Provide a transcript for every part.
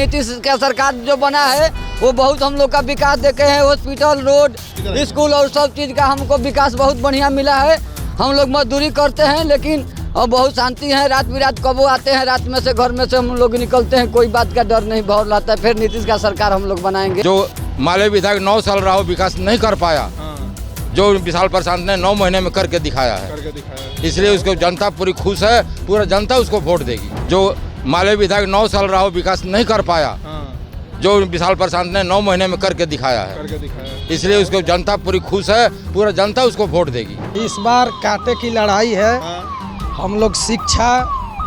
नीतीश का सरकार जो बना है वो बहुत हम लोग का विकास देखे हैं। हॉस्पिटल, रोड, स्कूल और सब चीज़ का हमको विकास बहुत बढ़िया मिला है। हम लोग मजदूरी करते हैं लेकिन बहुत शांति है। रात बिरात कबो आते हैं, रात में से घर में से हम लोग निकलते हैं, कोई बात का डर नहीं भाव रहता है। फिर नीतीश का सरकार हम लोग बनाएंगे। जो माले विधायक 9 साल रहा विकास नहीं कर पाया, जो विशाल प्रशांत ने 9 महीने में करके दिखाया है, इसलिए उसको जनता पूरी खुश है। पूरा जनता उसको वोट देगी। जो माले विधायक 9 साल रहा विकास नहीं कर पाया, जो विशाल प्रशांत ने 9 महीने में करके दिखाया है, इसलिए उसको जनता पूरी खुश है। पूरा जनता उसको वोट देगी। इस बार कांटे की लड़ाई है। हम लोग शिक्षा,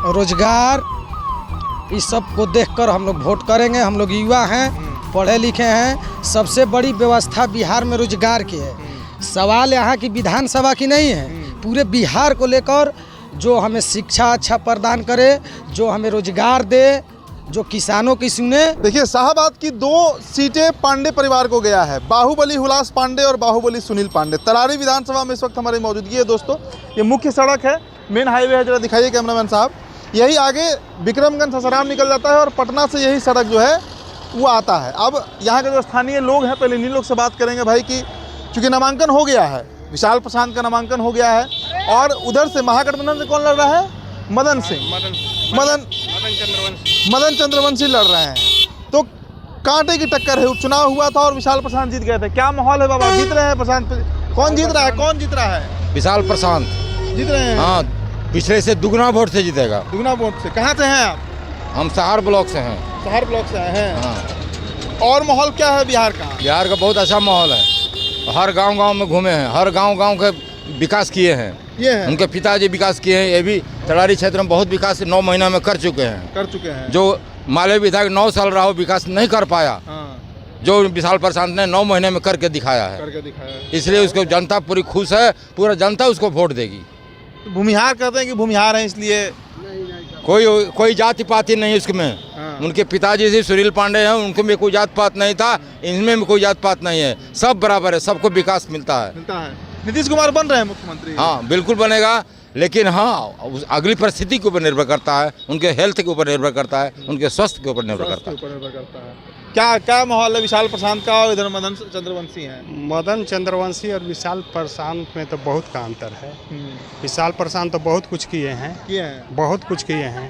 रोजगार, इस सब को देखकर हम लोग वोट करेंगे। हम लोग युवा हैं, पढ़े लिखे हैं। सबसे बड़ी व्यवस्था बिहार में रोजगार की है। सवाल यहाँ की विधानसभा की नहीं है, पूरे बिहार को लेकर जो हमें शिक्षा अच्छा प्रदान करे, जो हमें रोजगार दे, जो किसानों की सुने। देखिए, शाहबाद की 2 सीटें पांडे परिवार को गया है। बाहुबली हुलास पांडे और बाहुबली सुनील पांडे। तरारी विधानसभा में इस वक्त हमारी मौजूदगी है। दोस्तों, ये मुख्य सड़क है, मेन हाईवे है। जरा दिखाइए कैमरामैन साहब। यही आगे विक्रमगंज ससाराम निकल जाता है और पटना से यही सड़क जो है वो आता है। अब यहाँ के जो स्थानीय लोग हैं, पहले इन्हीं लोग से बात करेंगे भाई कि चूँकि नामांकन हो गया है, विशाल प्रशांत का नामांकन हो गया है और उधर से महागठबंधन से कौन लड़ रहा है? मदन सिंह, मदन चंद्रवंशी लड़ रहे हैं। तो कांटे की टक्कर है। उपचुनाव हुआ था और विशाल प्रशांत जीत गए थे। क्या माहौल है बाबा? जीत रहे हैं प्रशांत? कौन जीत रहा है? कौन जीत रहा है? विशाल प्रशांत जीत रहे हैं। हाँ, पिछले से दुगना वोट से जीतेगा। दुगना वोट से। कहाँ से हैं आप? हम सहार ब्लॉक से हैं। सहार ब्लॉक से आए हैं। हाँ। और माहौल क्या है बिहार का? बिहार का बहुत अच्छा माहौल है। हर गांव में घूमे हैं, हर गांव के विकास किए हैं। ये है उनके पिताजी विकास किए हैं। ये भी तरारी क्षेत्र में बहुत विकास 9 महीना में कर चुके हैं। जो माले विधायक 9 साल रहा विकास नहीं कर पाया, जो विशाल प्रशांत ने 9 महीने में करके दिखाया है, इसलिए उसको जनता पूरी खुश है। पूरा जनता उसको वोट देगी। भूमिहार कहते हैं कि भूमिहार है, इसलिए कोई जाति पाति नहीं इसमें। उनके पिताजी से सुनील पांडे हैं, उनको में कोई जात पात नहीं था, इनमें भी कोई जात पात नहीं है। सब बराबर है, सबको विकास मिलता है। नीतीश कुमार बन रहे हैं मुख्यमंत्री? हाँ, बिल्कुल बनेगा, लेकिन हाँ अगली परिस्थिति के ऊपर निर्भर करता है, उनके हेल्थ के ऊपर निर्भर करता है, उनके स्वास्थ्य के ऊपर निर्भर करता है। क्या माहौल है विशाल प्रशांत का और इधर मदन चंद्रवंशी हैं? मदन चंद्रवंशी और विशाल प्रशांत में तो बहुत का अंतर है। विशाल प्रशांत तो बहुत कुछ किए हैं, बहुत कुछ किए हैं।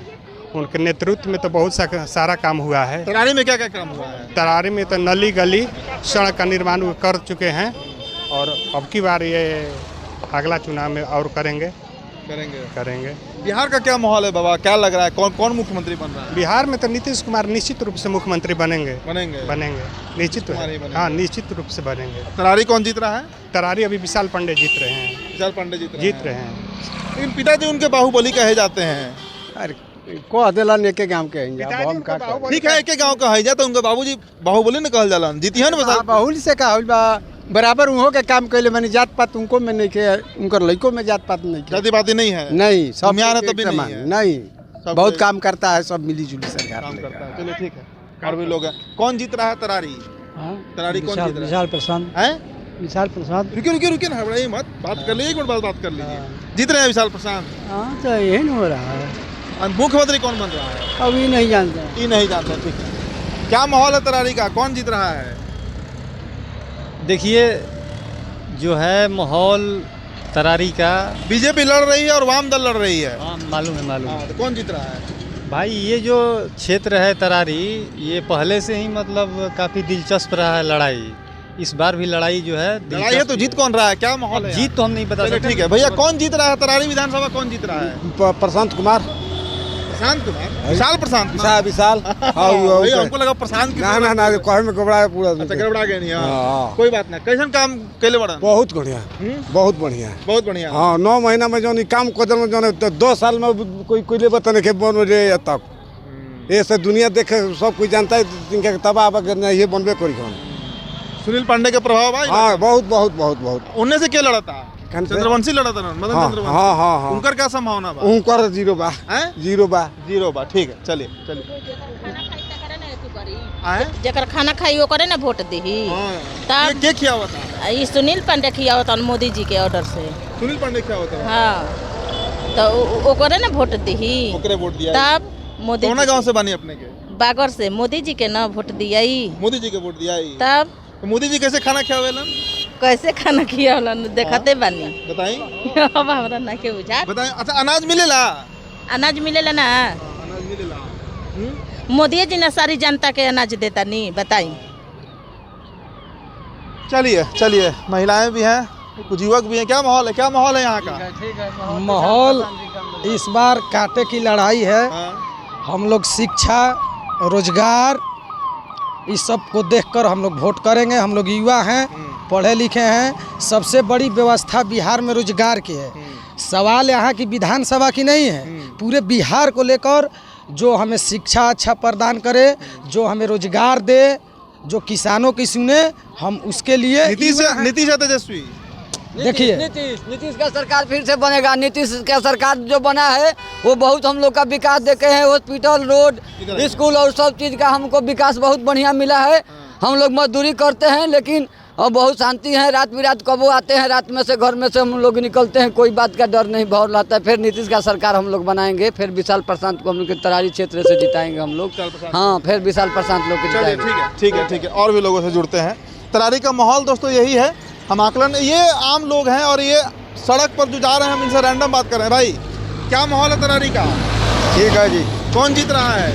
उनके नेतृत्व में तो बहुत सारा काम हुआ है। तरारी में क्या क्या काम हुआ है? तरारी में तो नली गली सड़क का निर्माण कर चुके हैं और अब की बार ये अगला चुनाव में और करेंगे। बिहार का क्या माहौल है बाबा? क्या लग रहा है? कौन मुख्यमंत्री बन रहा है? बिहार में तो नीतीश कुमार निश्चित रूप से मुख्यमंत्री बनेंगे। निश्चित, हाँ, निश्चित रूप से बनेंगे। तरारी कौन जीत रहा है? तरारी अभी विशाल पांडे जीत रहे हैं। विशाल पांडे जीत रहे हैं। लेकिन पिताजी उनके बाहुबली कहे जाते हैं। को दिलन एक गांव के ठीक है, एक गांव का है जाता उनका बाबूजी बाहुबली ने कहल जाला। जीती है ना बाहुबली से का बराबर उहो के काम कैले मैंने जात पात उनको में नहीं के, उनकर लड़कों में जात पात नहीं, जाति पाति नहीं है। नहीं, सब यहाँ तभी नहीं, बहुत काम करता है, सब मिली जुली सरकार काम करता है। चलिए ठीक है, और भी लोग हैं। कौन जीत रहा है तरारी? तरारी कौन जीत रहा है? विशाल प्रशांत है। विशाल प्रशांत। रुकिए ना, हड़बड़ाइए मत, बात कर लीजिए, एक मिनट बात कर लीजिए। जीत रहे हैं विशाल प्रशांत? हाँ, तो यही हो रहा है। मुख्यमंत्री कौन बन रहा है? अभी नहीं जानते। ये नहीं जानते। ठीक है, क्या माहौल है तरारी का? कौन जीत रहा है? देखिए, जो है माहौल तरारी का, बीजेपी लड़ रही है और वाम दल लड़ रही है। मालूम है। तो कौन जीत रहा है भाई? ये जो क्षेत्र है तरारी, ये पहले से ही मतलब काफ़ी दिलचस्प रहा है लड़ाई। इस बार भी लड़ाई जो है लड़ाई है, तो जीत कौन रहा है? क्या माहौल है? जीत तो हम नहीं बता सकते। ठीक है भैया, कौन जीत रहा है तरारी विधानसभा? कौन जीत रहा है? प्रशांत कुमार। विशाल प्रशांत विशाल। हमको लगा प्रशांत ना कहे में गड़बड़ा है पूरा। अच्छा, गड़बड़ा गया नहीं? कोई बात ना। कैसन काम कैले बड़ा? बहुत बढ़िया, बहुत बढ़िया। हाँ, 9 महीना में जो काम कदम में जो 2 साल में कोई ले बता नहीं बन रहे तक। ये सब दुनिया देखे, सब कोई जानता है। तबाह ये बनबे करी। सुनील पांडे का प्रभाव है? हाँ, बहुत। उनने से क्या लड़ा था? चंद्रवंशी लड़ा था, मदन चंद्रवंशी। हाँ। उनकर क्या संभावना बा? उनकर जीरो बा। ठीक है, चलिए। जकर खाना खाई वो करे ना वोट देही। तब के खिया होता है? ये सुनील पांडे खिया होता मोदी जी के ऑर्डर से। सुनील पांडे खिया होता है? हाँ, तो वो करे ना वोट देही, ओकरे वोट दिया। तब मोदी। कौन गांव से बनी अपने के? बागर से मोदी जी के ना वोट दिया मोदी जी के वोट दिया ही। तब तो मोदी जी कैसे खाना खियावेलन कैसे खाना किया देखते बानी बताई अब हमरा ना के बुझा बताई। अच्छा अनाज मिलेला? अनाज मिलेला ना अनाज मिलेला। मोदी जी ने सारी जनता के अनाज देता नहीं बताई। चलिए चलिए, महिलाएं भी हैं, कुछ युवक भी हैं। क्या माहौल है, क्या माहौल है यहाँ का? माहौल इस बार कांटे की लड़ाई है। हाँ। हम लोग शिक्षा, रोजगार इस सब को देखकर हम लोग वोट करेंगे। हम लोग युवा हैं, पढ़े लिखे हैं। सबसे बड़ी व्यवस्था बिहार में रोजगार की है। सवाल यहाँ की विधानसभा की नहीं है, पूरे बिहार को लेकर जो हमें शिक्षा अच्छा प्रदान करे, जो हमें रोजगार दे, जो किसानों की सुने, हम उसके लिए नीतीश है तेजस्वी। देखिए नीतीश का सरकार फिर से बनेगा। नीतीश का सरकार जो बना है वो बहुत हम लोग का विकास देखे हैं। हॉस्पिटल, रोड, स्कूल और सब चीज़ का हमको विकास बहुत बढ़िया मिला है। हम लोग मजदूरी करते हैं लेकिन और बहुत शांति है। रात बिरात कबो आते हैं, रात में से घर में से हम लोग निकलते हैं, कोई बात का डर नहीं भौर लाता है। फिर नीतीश का सरकार हम लोग बनाएंगे, फिर विशाल प्रशांत को हम लोग के तरारी क्षेत्र से जिताएंगे हम लोग। हाँ, फिर विशाल प्रशांत लोग चलिए ठीक है ठीक है। और भी लोगों से जुड़ते हैं। तरारी का माहौल दोस्तों यही है। हम आकलन, ये आम लोग हैं और ये सड़क पर जो जा रहे हैं, हम इनसे रैंडम बात कर रहे हैं। भाई क्या माहौल है तरारी का? ठीक है जी। कौन जीत रहा है,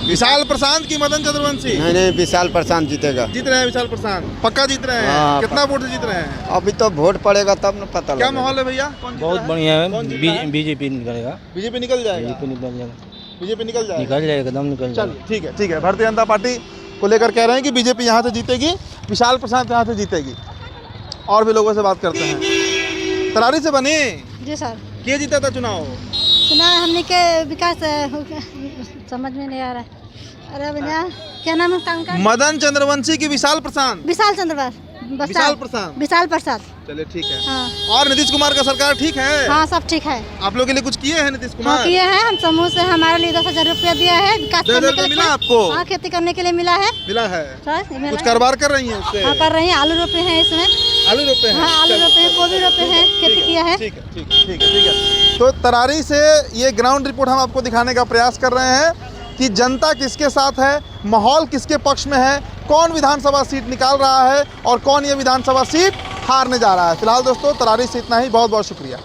विशाल प्रशांत की मदन चंद्रवंशी? नहीं, विशाल प्रशांत जीतेगा। जीत रहे हैं विशाल प्रशांत, पक्का जीत रहे हैं। हाँ, कितना वोट से जीत रहे हैं? अभी तो वोट पड़ेगा तब न पता क्या लगेगा। माहौल है भैया? बहुत बढ़िया है। बीजेपी निकलेगा। बीजेपी निकल जाएगा। बीजेपी निकल जाएगा एकदम निकल चलिए ठीक है। भारतीय जनता पार्टी को लेकर कह रहे हैं कि बीजेपी यहाँ से जीतेगी, विशाल प्रशांत यहाँ से जीतेगी। और भी लोगों से बात करते हैं। तरारी से बनी जी सर। के जीता था चुनाव? सुना हमने के विकास समझ में नहीं आ रहा है। अरे भैया क्या नाम है उनका? मदन चंद्रवंशी की विशाल प्रशांत? विशाल प्रसाद। विशाल प्रसाद। चलिए ठीक है। हाँ। और नीतीश कुमार का सरकार ठीक है? हाँ सब ठीक है। आप लोगों के लिए कुछ किए हैं नीतीश कुमार? हाँ किए हैं। हम समूह से हमारे लिए 10,000 रुपया दिया है विकास करने के लिए। मिला आपको? हाँ, खेती करने के लिए मिला है। मिला है। मिला कुछ है। कारोबार कर रही हैं उससे? हाँ कर रही हैं। आलू रोपे हैं इसमें। आलू रोपे हैं? हाँ आलू रोपे हैं, गोभी रोपे हैं, खेती किया है। ठीक है। तो तरारी से ये ग्राउंड रिपोर्ट हम आपको दिखाने का प्रयास कर रहे हैं कि जनता किसके साथ है, माहौल किसके पक्ष में है, कौन विधानसभा सीट निकाल रहा है और कौन ये विधानसभा सीट हारने जा रहा है। फिलहाल दोस्तों तरारी से इतना ही। बहुत बहुत शुक्रिया।